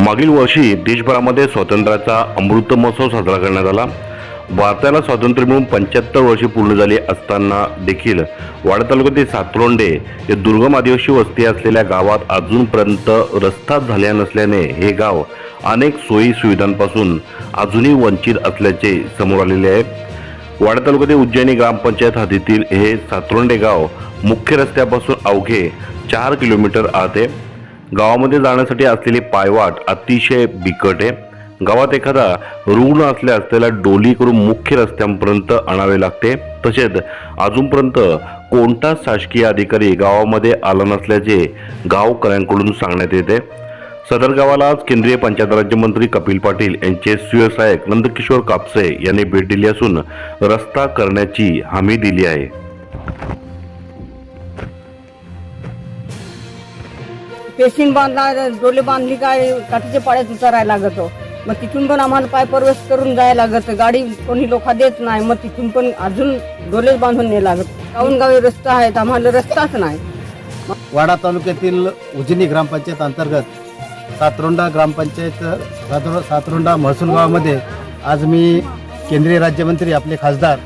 मागील वर्षी देशभरामध्ये स्वातंत्र्याचा अमृत महोत्सव साजरा करण्यात आला। भारताला स्वातंत्र्य मिळून 75 वर्षे पूर्ण झाली असताना देखील वाडा तालुक्यातील सातरोंडे या दुर्गम आदिवासी वस्ती असलेल्या गावात अजूनपर्यंत रस्ता झाला नसल्याने हे गाव अनेक सोयी सुविधांपासून अजूनही वंचित असल्याचे समोर आलेले आहे। वाडा तालुक्यातील उज्जैनी ग्रामपंचायत हद्दीतील हे सातरोंडे गाव मुख्य रस्त्यापासून अवघे 4 किलोमीटर आत आहे। गावामध्ये जाण्यासाठी असलेली पायवाट अतिशय बिकट आहे। गावात एखादा रुग्ण असल्यास त्याला डोली करून मुख्य रस्त्यापर्यंत आणावे लागते। तसेच अजूनपर्यंत कोणताच शासकीय अधिकारी गावामध्ये आला नसल्याचे गावकऱ्यांकडून सांगण्यात येते। सदर गावाला आज केंद्रीय पंचायत राज्य मंत्री कपिल पाटील यांचे सुसहायक नंदकिशोर कापसे यांनी भेट दिली असून रस्ता करण्याची हमी दिली आहे। पेशिंग बांधला डोले बांधली काय काठीच्या पाड्यात उतारायला लागत हो। मग तिथून पण आम्हाला पाय प्रवेश करून जायला लागत, गाडी कोणी लोक देत नाही। मग तिथून पण अजून डोले बांधून नाही लागत। गावून गावी रस्ता आहेत, आम्हाला रस्ताच नाही। वाडा तालुक्यातील उज्जैनी ग्रामपंचायत अंतर्गत सातरोंडा ग्रामपंचायत सातरोंडा महसूल गावामध्ये आज मी केंद्रीय राज्यमंत्री आपले खासदार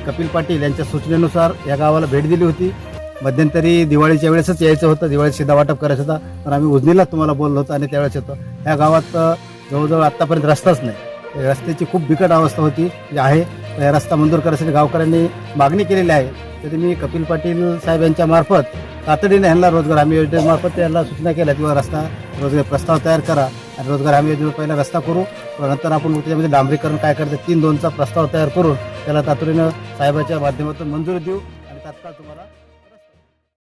कपिल पाटील यांच्या सूचनेनुसार या गावाला भेट दिली होती। मध्यंतरी दिवाळीच्या वेळेसच यायचं होतं, दिवाळीत शिधा वाटप करायचं होतं, पण आम्ही उजनीला तुम्हाला बोललो होतो आणि त्यावेळेस येतो। ह्या गावात जवळजवळ आत्तापर्यंत रस्ताच नाही। रस्त्याची खूप बिकट अवस्था होती आहे। या रस्ता मंजूर करण्यासाठी गावकऱ्यांनी मागणी केलेली आहे। तरी मी कपिल पाटील साहेब यांच्या मार्फत तातडीने ह्यांना रोजगार हमी योजनेमार्फत त्यांना सूचना केल्या किंवा रस्ता रोजगार प्रस्ताव तयार करा आणि रोजगार हमी योजनेवर पहिला रस्ता करू, नंतर आपण त्याच्यामध्ये डांबरीकरण काय करते 3-2चा प्रस्ताव तयार करून त्याला तातडीनं साहेबाच्या माध्यमातून मंजुरी देऊ आणि तात्काळ तुम्हाला